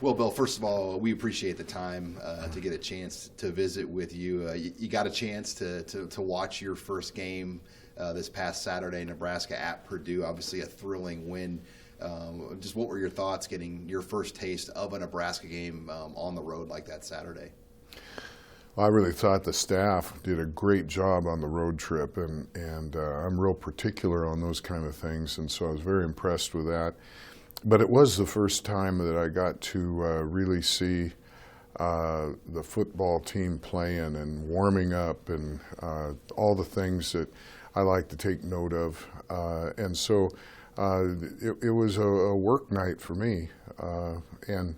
Well, Bill, first of all, we appreciate the time to get a chance to visit with you. You got a chance to watch your first game this past Saturday, Nebraska at Purdue. Obviously a thrilling win. Just what were your thoughts getting your first taste of a Nebraska game on the road like that Saturday? I really thought the staff did a great job on the road trip, and I'm real particular on those kind of things, and so I was very impressed with that. But it was the first time that I got to really see the football team playing and warming up and all the things that I like to take note of. And so it was a work night for me, and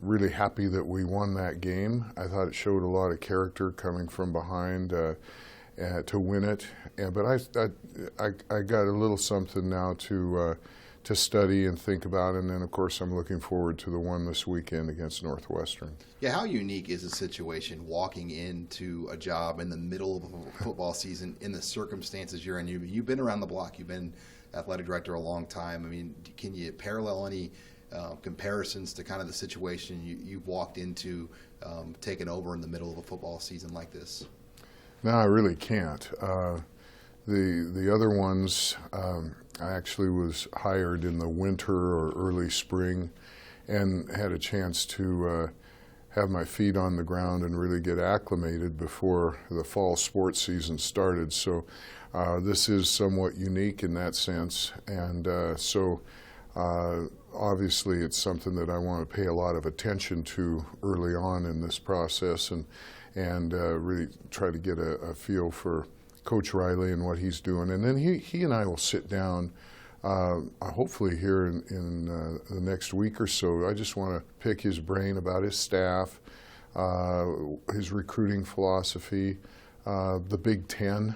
really happy that we won that game. I thought it showed a lot of character coming from behind to win it. But I got a little something now to study and think about, and then of course I'm looking forward to the one this weekend against Northwestern. Yeah, how unique is the situation walking into a job in the middle of a football season in the circumstances you're in? You've been around the block. You've been athletic director a long time. I mean, can you parallel any comparisons to kind of the situation you've walked into taking over in the middle of a football season like this? No, I really can't. The other ones, I actually was hired in the winter or early spring and had a chance to have my feet on the ground and really get acclimated before the fall sports season started. So this is somewhat unique in that sense, and so obviously it's something that I want to pay a lot of attention to early on in this process, and really try to get a feel for Coach Riley and what he's doing. And then he and I will sit down hopefully here in the next week or so. I just want to pick his brain about his staff, his recruiting philosophy, the Big Ten.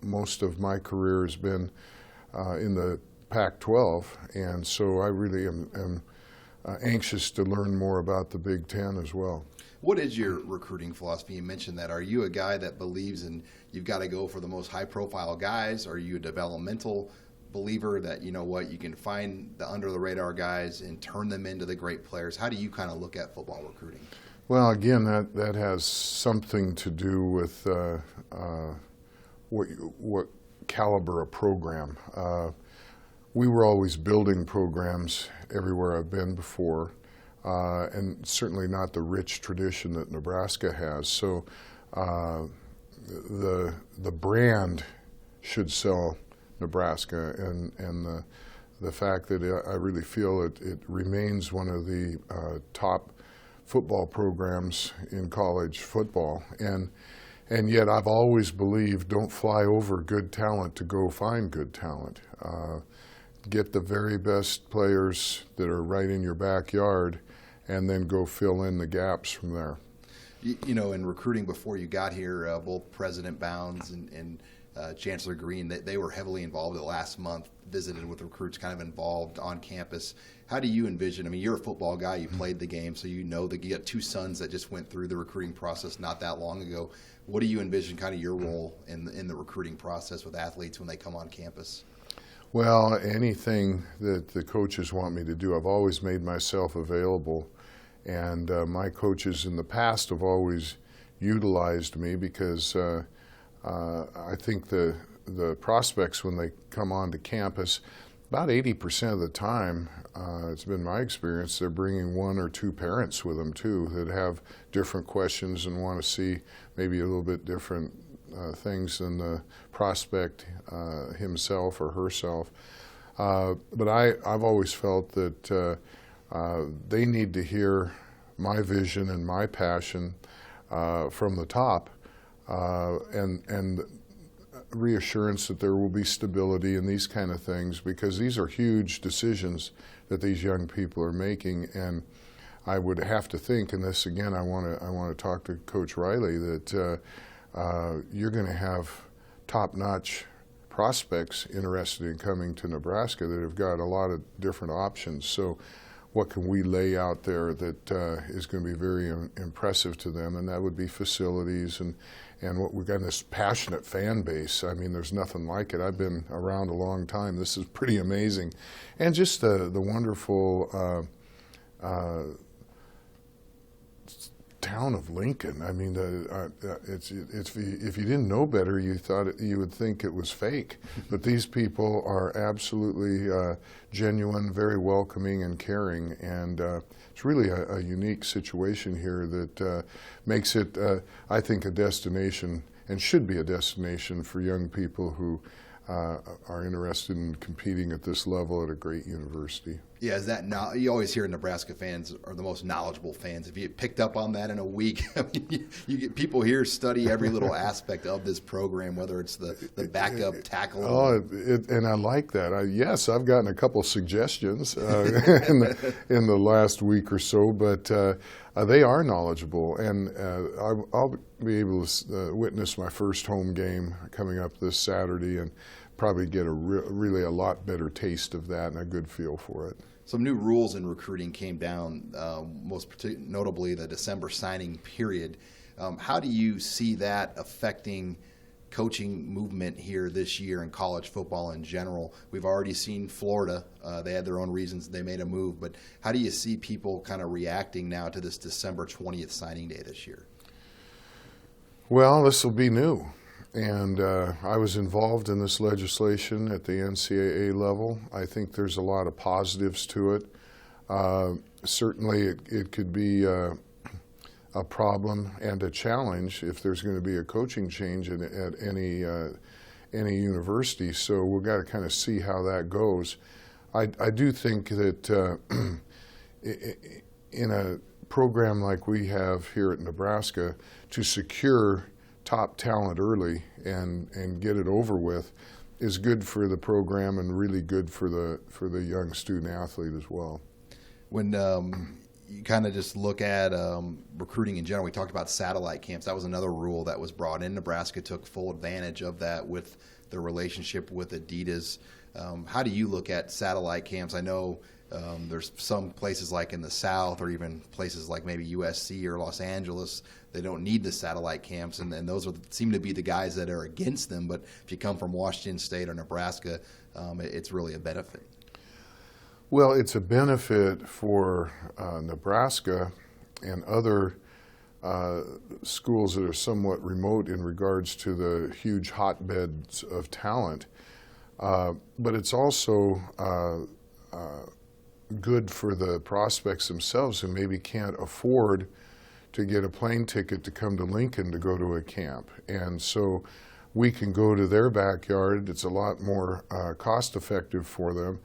Most of my career has been in the Pac-12, and so I really am anxious to learn more about the Big Ten as well. What is your recruiting philosophy? You mentioned that. Are you a guy that believes in you've got to go for the most high-profile guys? Are you a developmental believer that, you know what, you can find the under-the-radar guys and turn them into the great players? How do you kind of look at football recruiting? Well, again, that has something to do with what caliber of program. We were always building programs everywhere I've been before. And certainly not the rich tradition that Nebraska has. So the brand should sell Nebraska, and the fact that I really feel it remains one of the top football programs in college football. And yet I've always believed, don't fly over good talent to go find good talent. Get the very best players that are right in your backyard, and then go fill in the gaps from there. You know, in recruiting before you got here, both President Bounds and Chancellor Green, they were heavily involved the last month, visited with recruits, kind of involved on campus. How do you envision, I mean, you're a football guy, you played the game, so you know that you got two sons that just went through the recruiting process not that long ago. What do you envision kind of your role in the recruiting process with athletes when they come on campus? Well, anything that the coaches want me to do, I've always made myself available. And my coaches in the past have always utilized me because I think the prospects, when they come onto campus, about 80% of the time, it's been my experience, they're bringing one or two parents with them too that have different questions and want to see maybe a little bit different things than the prospect himself or herself. But I've always felt that they need to hear my vision and my passion from the top, and reassurance that there will be stability and these kind of things, because these are huge decisions that these young people are making. And I would have to think, and this again, I want to talk to Coach Riley, that you're going to have top-notch prospects interested in coming to Nebraska that have got a lot of different options. So what can we lay out there that is going to be very impressive to them? And that would be facilities and what we've got, this passionate fan base. I mean, there's nothing like it. I've been around a long time. This is pretty amazing. And just the wonderful town of Lincoln. I mean, it's if you didn't know better, you would think it was fake. But these people are absolutely genuine, very welcoming and caring, and it's really a unique situation here that makes it, I think, a destination, and should be a destination for young people who are interested in competing at this level at a great university. Yeah, is that you always hear Nebraska fans are the most knowledgeable fans. If you picked up on that in a week, I mean, you get people here study every little aspect of this program, whether it's the backup tackle. Oh, and I like that. Yes, I've gotten a couple suggestions in the last week or so, but they are knowledgeable, and I'll be able to witness my first home game coming up this Saturday, and probably get really a lot better taste of that and a good feel for it. Some new rules in recruiting came down, notably the December signing period. How do you see that affecting coaching movement here this year in college football in general? We've already seen Florida. They had their own reasons they made a move, but how do you see people kind of reacting now to this December 20th signing day this year? Well, this will be new. And I was involved in this legislation at the NCAA level. I think there's a lot of positives to it. Certainly it could be a problem and a challenge if there's going to be a coaching change at any university. So we've got to kind of see how that goes. I do think that in a program like we have here at Nebraska, to secure top talent early and get it over with is good for the program and really good for the young student athlete as well. When you kind of just look at recruiting in general, we talked about satellite camps. That was another rule that was brought in. Nebraska took full advantage of that with the relationship with Adidas. How do you look at satellite camps? I know there's some places like in the South, or even places like maybe USC or Los Angeles, they don't need the satellite camps, and those seem to be the guys that are against them. But if you come from Washington State or Nebraska, it's really a benefit. Well, it's a benefit for Nebraska and other schools that are somewhat remote in regards to the huge hotbeds of talent. But it's also good for the prospects themselves who maybe can't afford to get a plane ticket to come to Lincoln to go to a camp. And so we can go to their backyard. It's a lot more cost effective for them.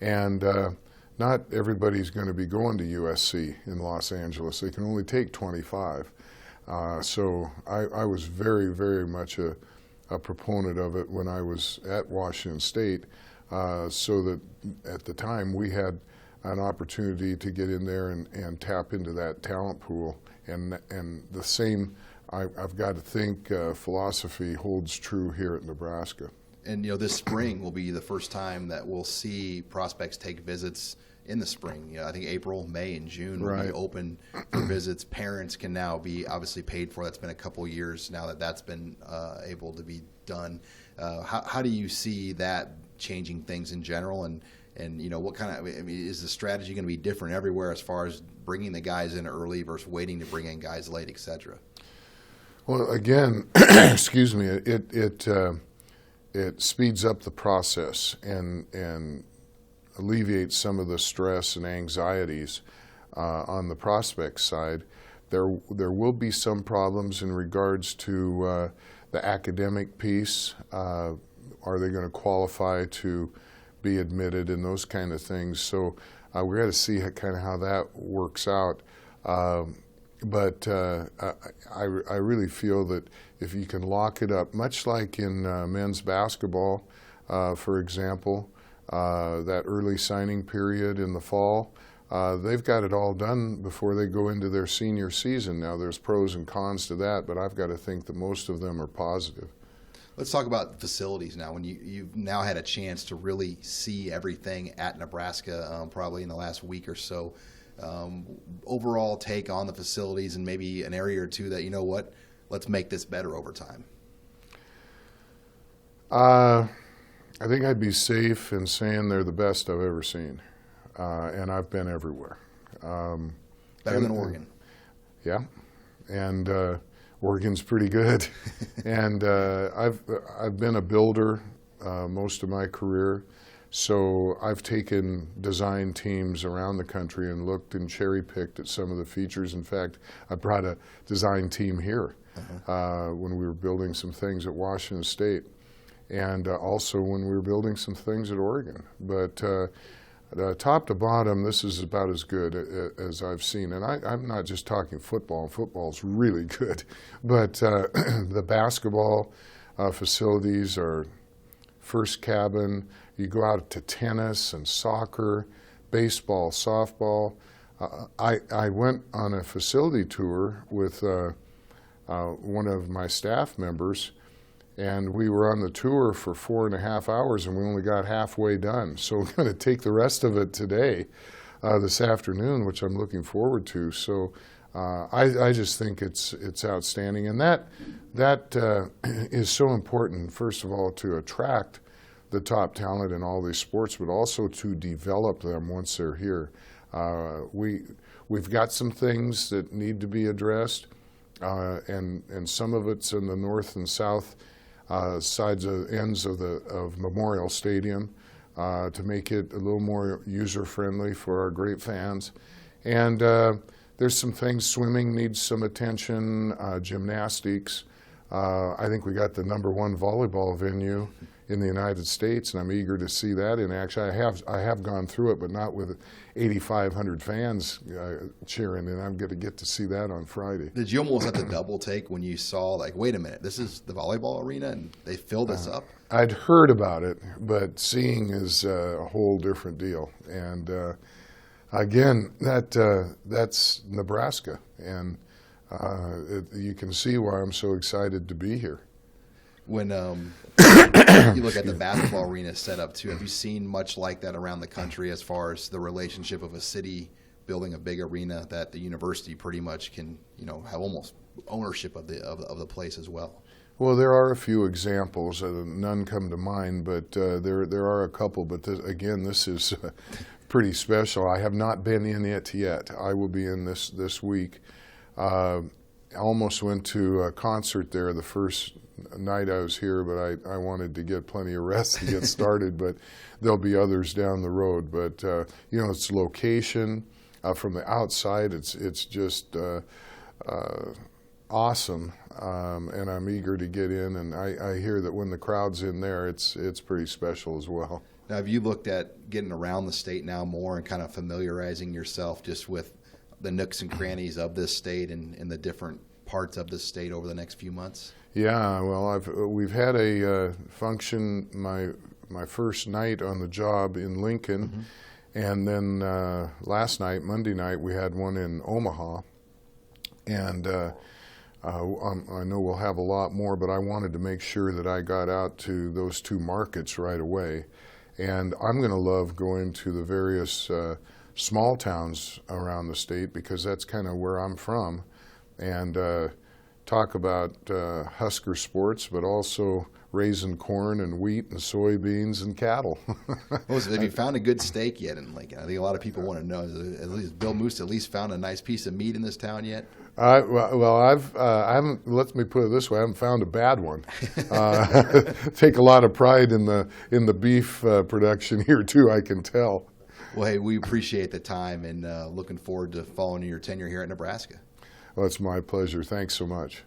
And not everybody's going to be going to USC in Los Angeles. They can only take 25. So I was very, very much a proponent of it when I was at Washington State, so that at the time we had an opportunity to get in there and tap into that talent pool. And the same, I've got to think, philosophy holds true here at Nebraska. And this spring will be the first time that we'll see prospects take visits in the spring. I think April, May, and June will be open for visits. Parents can now be obviously paid for. That's been a couple years now that's been able to be done. How do you see that changing things in general? And what kind of, is the strategy going to be different everywhere as far as bringing the guys in early versus waiting to bring in guys late, et cetera? Well, again, excuse me, it speeds up the process and alleviates some of the stress and anxieties on the prospect side. There will be some problems in regards to the academic piece. Are they going to qualify to be admitted and those kind of things? So we're going to see kind of how that works out. But I really feel that if you can lock it up, much like in men's basketball, for example, that early signing period in the fall, they've got it all done before they go into their senior season. Now, there's pros and cons to that, but I've got to think that most of them are positive. Let's talk about facilities now. When you've now had a chance to really see everything at Nebraska, probably in the last week or so, overall take on the facilities and maybe an area or two that, let's make this better over time. I think I'd be safe in saying they're the best I've ever seen, and I've been everywhere. Better than Oregon. Yeah, and Oregon's pretty good. And I've been a builder most of my career, so I've taken design teams around the country and looked and cherry-picked at some of the features. In fact, I brought a design team here when we were building some things at Washington State, and also when we were building some things at Oregon. But top to bottom, this is about as good as I've seen. And I'm not just talking football. Football's really good. But the basketball facilities are first cabin. You go out to tennis and soccer, baseball, softball. I went on a facility tour with one of my staff members, and we were on the tour for 4.5 hours, and we only got halfway done. So we're going to take the rest of it today, this afternoon, which I'm looking forward to. So I just think it's outstanding, and that is so important. First of all, to attract the top talent in all these sports, but also to develop them once they're here. We've got some things that need to be addressed, and some of it's in the north and south sides of ends of Memorial Stadium to make it a little more user-friendly for our great fans. And there's some things. Swimming needs some attention, gymnastics. I think we got the #1 volleyball venue in the United States, and I'm eager to see that in action. I have gone through it, but not with 8,500 fans cheering, and I'm going to get to see that on Friday. Did you almost have to double take when you saw, like, wait a minute, this is the volleyball arena, and they filled this up? I'd heard about it, but seeing is a whole different deal. And again, that's Nebraska, and you can see why I'm so excited to be here. When you look at the basketball arena set up too, have you seen much like that around the country as far as the relationship of a city building a big arena that the university pretty much can, have almost ownership of the place as well? Well, there are a few examples. None come to mind, but there are a couple. But this is pretty special. I have not been in it yet. I will be in this week. I almost went to a concert there the first night I was here, but I wanted to get plenty of rest to get started. But there'll be others down the road. But its location from the outside, it's just awesome, and I'm eager to get in. And I hear that when the crowd's in there, it's pretty special as well. Now, have you looked at getting around the state now more and kind of familiarizing yourself just with the nooks and crannies of this state and the different parts of this state over the next few months? Yeah, well, we've had a function my first night on the job in Lincoln, and then last night, Monday night, we had one in Omaha, and I know we'll have a lot more, but I wanted to make sure that I got out to those two markets right away, and I'm going to love going to the various small towns around the state because that's kind of where I'm from, and talk about Husker sports, but also raising corn and wheat and soybeans and cattle. Have you found a good steak yet in Lincoln? I think a lot of people want to know. At least Bill Moos at least found a nice piece of meat in this town yet? I haven't. Let me put it this way: I haven't found a bad one. Take a lot of pride in the beef production here too. I can tell. Well, hey, we appreciate the time and looking forward to following your tenure here at Nebraska. Well, it's my pleasure. Thanks so much.